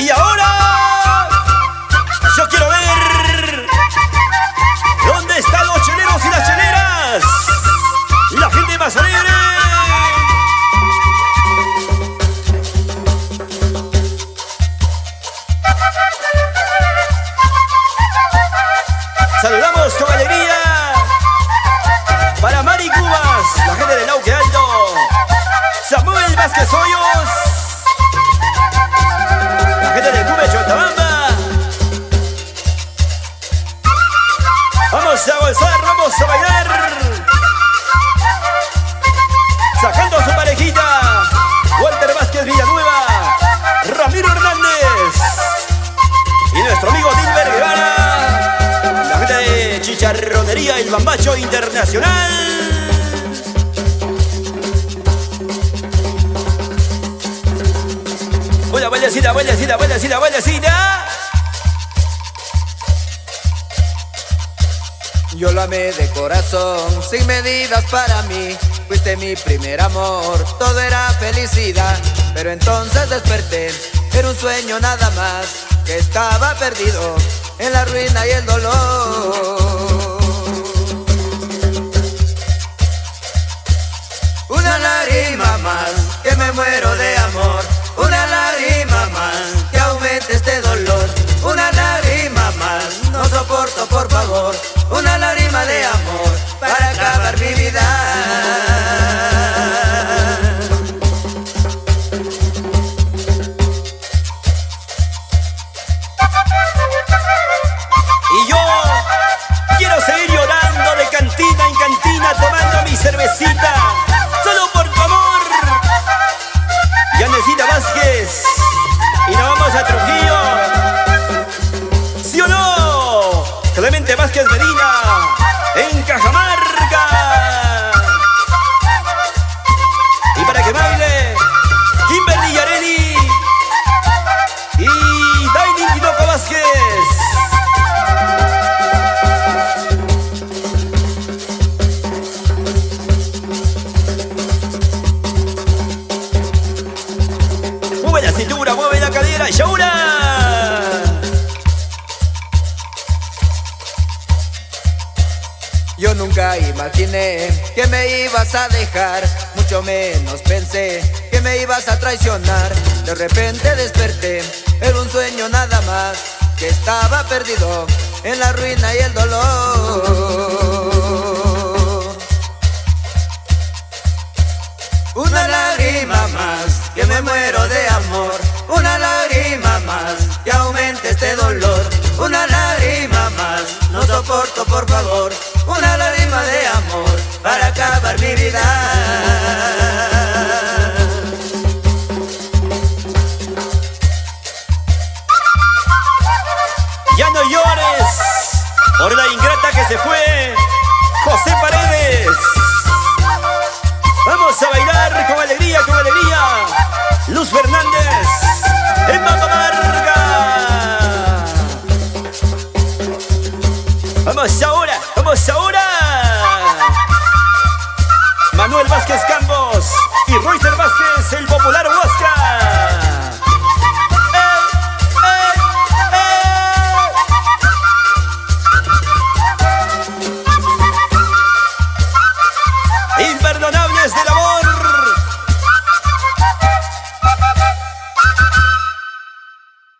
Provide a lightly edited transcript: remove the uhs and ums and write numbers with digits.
Y ahora yo quiero ver dónde están los cheleros y las cheleras, la gente más alegre. Saludamos con alegría para Mari Cubas, la gente del Auque Alto, Samuel Vázquez Hoyos, la gente del Cube Chotabamba. Vamos a gozar, vamos a bailar, sacando a su parejita, Walter Vázquez Villanueva, Ramiro Hernández y nuestro amigo Dilber Guevara, la gente de Chicharronería El Bambacho Internacional. Buena bailecita, bailecita, bailecita, bailecita. Yo lo amé de corazón, sin medidas para mí. Fuiste mi primer amor, todo era felicidad. Pero entonces desperté, era un sueño nada más, que estaba perdido en la ruina y el dolor. Una lágrima más, que me muero de amor. Una lágrima más, que aumente este dolor. Una lágrima más, no soporto por favor. Una lágrima de amor, para acabar mi vida. Y yo quiero seguir llorando de cantina en cantina, tomando mi cervecita, solo por tu amor. Yanecita Vázquez, y nos vamos a Trujillo. ¿Sí o no? Clemente Vázquez Medina, en Cajamarca. Y para que baile Kimberly Yareli y Daily Tinoco Vázquez. Mueve la cintura, mueve la cadera y ahora. Yo nunca imaginé que me ibas a dejar, mucho menos pensé que me ibas a traicionar. De repente desperté, era un sueño nada más, que estaba perdido en la ruina y el dolor. Una lágrima más, que me muero de amor. Una lágrima más, que aumente este dolor. Una lágrima más, no soporto por favor. Una lágrima de amor, para acabar mi vida. Ya no llores por la ingrata que se fue, José Paredes. Vamos a bailar con alegría, Luz Fernández en Papamarga. Vamos ahora, vamos ahora. Manuel Vázquez Campos y Royster Vázquez, el popular